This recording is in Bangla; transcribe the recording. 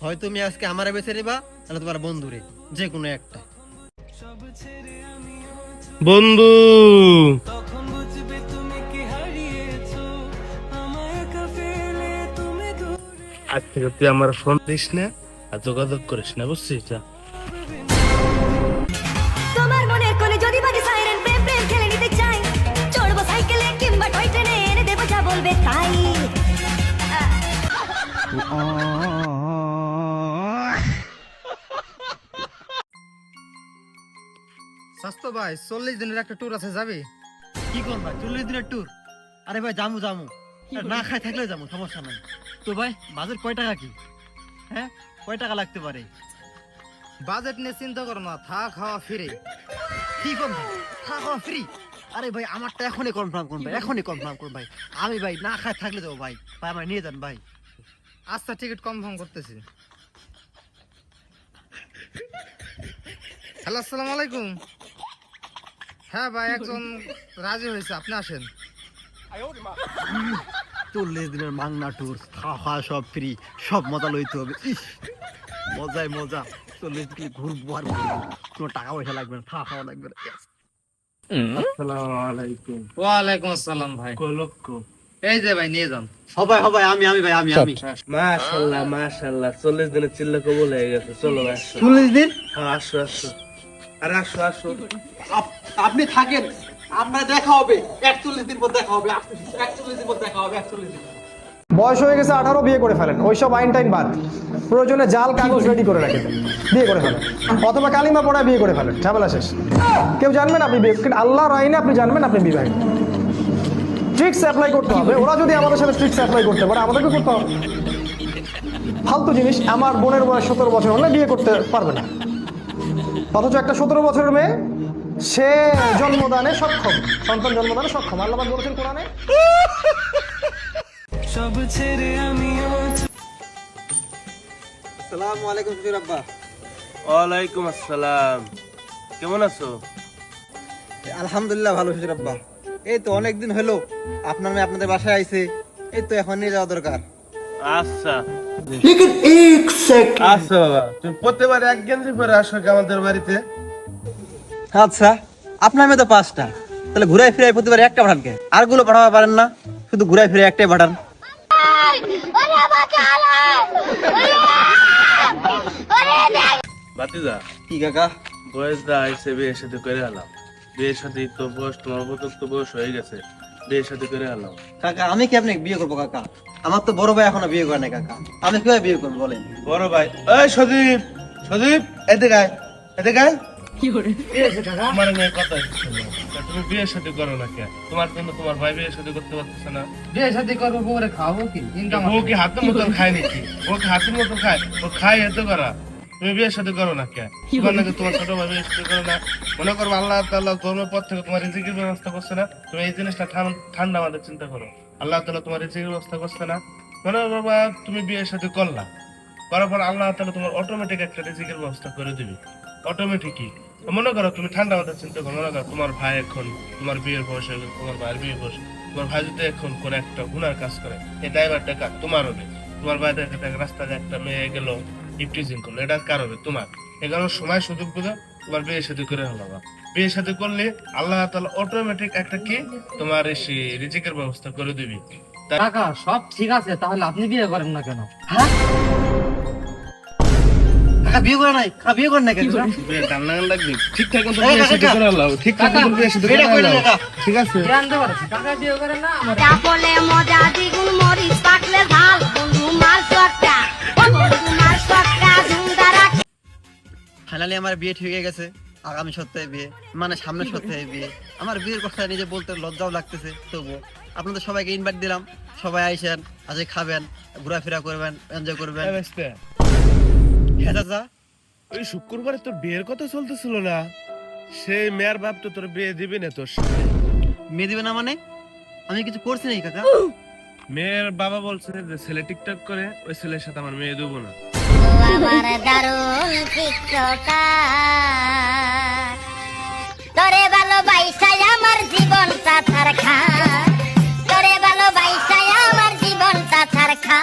হয় তুমি আজকে আমারে বেছে নিবা, তাহলে তোমার বন্ধুরে, যে কোনো একটা। বন্ধু আজ থেকে তুই আমার ফোন দিস না আর যোগাযোগ করিস না, বুঝছিস? যা। তোমার মনের কোণে যদি বাজে সাইরেন, প্রেম প্রেম খেলে নিতে চাই, চড়বো সাইকেলে কিংবা টয় ট্রেনে, এনে দেবো যা বলবে তাই। স্বাস্থ্য ভাই 40 দিনের একটা ট্যুর আছে, যাবে? কি করবা 40 দিনের ট্যুর? আরে ভাই জামু জামু, না খাই থাকলে যাবো, সমস্যা নাই। তো ভাই বাজেট কয় টাকা কি? হ্যাঁ, কয় টাকা লাগতে পারে? বাজেট নিয়ে চিন্তা করো না, থাকা খাওয়া ফ্রি। কি করবো, থাকা খাওয়া ফ্রি? আরে ভাই আমারটা এখনই কনফার্ম করুন ভাই, এখনই কনফার্ম করুন ভাই। আমি ভাই না খাই থাকলে যাবো ভাই, ভাই আমার নিয়ে যান ভাই। আচ্ছা টিকিট কনফার্ম করতেছি। হ্যালো, আসসালামু আলাইকুম। হ্যাঁ ভাই, একজন রাজি হয়েছে, আপনি আসেন। 40 দিনের মাংনা ট্যুর, খাওয়া খাওয়া সব ফ্রি, সব মজা লইতে হবে। ইস, মজাই মজা। 40 দিন ঘুরবো আর ঘুরবো, কোনো টাকা পয়সা লাগবে না, খাওয়া খাওয়া লাগবে না। আসসালামু আলাইকুম। ওয়ালাইকুম আসসালাম ভাই। কলক্ষ। এই যে ভাই, নিয়ে যান। সবাই সবাই আমি ভাই আমি মাশাআল্লাহ মাশাআল্লাহ, 40 দিনের চিল্লা কবুল হয়ে গেছে। চলো আসো। 40 দিন হ্যাঁ, আসো আসো। আরে আসো আসো। আপনি থাকেন, আপনার দেখা হবে 41 দিন পর, দেখা হবে 41 দিন পর, দেখা হবে 41 দিন। বয়স হয়ে গেছে 18, বিয়ে করে ফেলেন। ওইসব আইন টাইন বাদ, প্রয়োজনে জাল কাগজ রেডি করে রাখেন, বিয়ে করে ফেলেন। অথবা কালিমা পড়ায় বিয়ে করে ফেলেন, ঝামেলা শেষ। কেউ জানবেন আপনি বিয়ে, কিন্তু আল্লাহর আইনে আপনি জানবেন আপনি বিবাহিত। ট্রিক্স অ্যাপ্লাই করতে হবে। ওরা যদি আমাদের সাথে ট্রিক্স অ্যাপ্লাই করতে পারে, আমাদেরকে করতে হবে। ফালতু জিনিস। আমার বোনের বয়স 17 বছর হলে বিয়ে করতে পারবে না, অথচ একটা 17 বছরের মেয়ে, সে জন্মদানে সক্ষম, সন্তান জন্মদানে সক্ষম। আল্লাহ পাক বলেছেন কোরআনে। আসসালামু আলাইকুম শ্বশুর আব্বা। ওয়ালাইকুম আসসালাম। কেমন আছো? আলহামদুলিল্লাহ ভালো শ্বশুর আব্বা। এই তো অনেকদিন হলো আপনার মেয়ে আপনাদের বাসায় আইছে, এই তো এখন নিয়ে যাওয়া দরকার। আচ্ছা আসো বাবা, তুমি প্রতিবার এক গেঞ্জি পরে আসো কি আমাদের বাড়িতে? আচ্ছা, আপনার মেয়ে তো 5টা, তাহলে ঘুরাই ফিরাই প্রতিবার একটা পাঠান কে? আর গুলো পাঠাতে পারেন না? শুধু ঘুরাই ফিরাই একটাই পাঠান। বাতিজা, কি কাকা? বয়সটা আইসে, বিয়ের সাথে করে এলাম। বিয়ের সাথে তো বয়স, তোমার উপযুক্ত বয়স হয়ে গেছে, বিয়ের সাথে করে এলাম। কাকা আমি কি আপনাকে বিয়ে করবো কাকা? আমার তো বড় ভাই এখনো বিয়ে করে নাই কাকা, আমি কিভাবে বিয়ে করবো বলেন? বড় ভাই, এই সজীব, সজীব এদিকে আয়, এদিকে আয়। তোমার মেয়ে কথা শুনো, তুমি বিয়ের সাথে করো না কে? তোমার জন্য তোমার ভাই বিয়ের সাথে করতে পারতেছে না। বিয়ে শাদী করবো, বউরে খাওয়াবো কি? ইনকাম ও কি হাতের মতন খায় নাকি? ও কি হাতের মতন খায়? ও খায় এত করা। তুমি বিয়ের সাথে করো না কে? তোমার নাকি তোমার ছোট ভাই বিয়ের সাথে করো না? মনে করো আল্লাহ তাআলা তোমার পর থেকে তোমার রিজিকের ব্যবস্থা করছে না, তুমি এই জিনিসটা ঠান্ডা মাথায় চিন্তা করো। আল্লাহ তাআলা তোমার রিজিকের ব্যবস্থা করছে না, মনে করো বাবা তুমি বিয়ের সাথে করলা, করার পর আল্লাহ তাআলা তোমার অটোমেটিক একটা রিজিকের ব্যবস্থা করে দিবে, অটোমেটিকই। মনে করো তুমি ঠান্ডা মাথায় চিন্তা করো, মনে করো তোমার ভাই এখন, তোমার বিয়ের বয়স হয়ে গেছে, তোমার ভাইয়ের বিয়ের বয়স, তোমার ভাই যদি এখন কোন একটা গুনার কাজ করে, এই ড্রাইভারটা কার? তোমার হবে। তোমার ভাই রাস্তায় একটা মেয়ে গেল, ইফটিজিং করলো, এটা কার হবে? তোমার। এই কারণে সময় সুযোগ বুঝে তোমার বিয়ের সাথে করে হলো। বিয়ের সাথে করলে আল্লাহ তাআলা অটোমেটিক একটা কি তোমার রিজিকের ব্যবস্থা করে দিবি। কাকা সব ঠিক আছে, তাহলে আপনি বিয়ে করেন না কেন? কাকা বিয়ে করে নাই? কাকা বিয়ে করেন না কেন? ঠিকঠাক মতো বিয়ের সাথে করে হলো, ঠিকঠাক মতো বিয়ের সাথে করে হলো। ঠিক আছে, জানতে পারছি কাকা বিয়ে করেন না, আমার চাপলে মজা দ্বিগুণ, মরিচ পাকলে ঝাল, বন্ধু মার সটকা, ও বন্ধু মার সটকা, ঝুমদারা। ফাইনালি আমার বিয়ে ঠিক হয়ে গেছে, আগামী সপ্তাহে বিয়ে, মানে সামনের সপ্তাহে বিয়ে। আমার বিয়ের কথা নিজে বলতে লজ্জাও লাগতেছে, তবুও আপনাদের সবাইকে ইনভাইট দিলাম, সবাই আইসেন, আজকে খাবেন, ঘোরাফেরা করবেন, এনজয় করবেন। হ্যাঁ চাচা, ওই শুক্রবারে তোর বিয়ের কথা চলতেছিল না, সেই মেয়ের বাপ তো তোর বিয়ে দিবি না তোর সাথে। মেয়ে দিবে না মানে? আমি কিছু করছি নাকি কাকা? মেয়ের বাবা বলছে যে ছেলে টিকটক করে, ওই ছেলের সাথে আমার মেয়ে দেবো না। আমার দারুণ টিকটকার, তোরে ভালোবাসায় আমার জীবনটা ছাড় খা, তোরে ভালোবাসায় আমার জীবনটা ছাড় খা।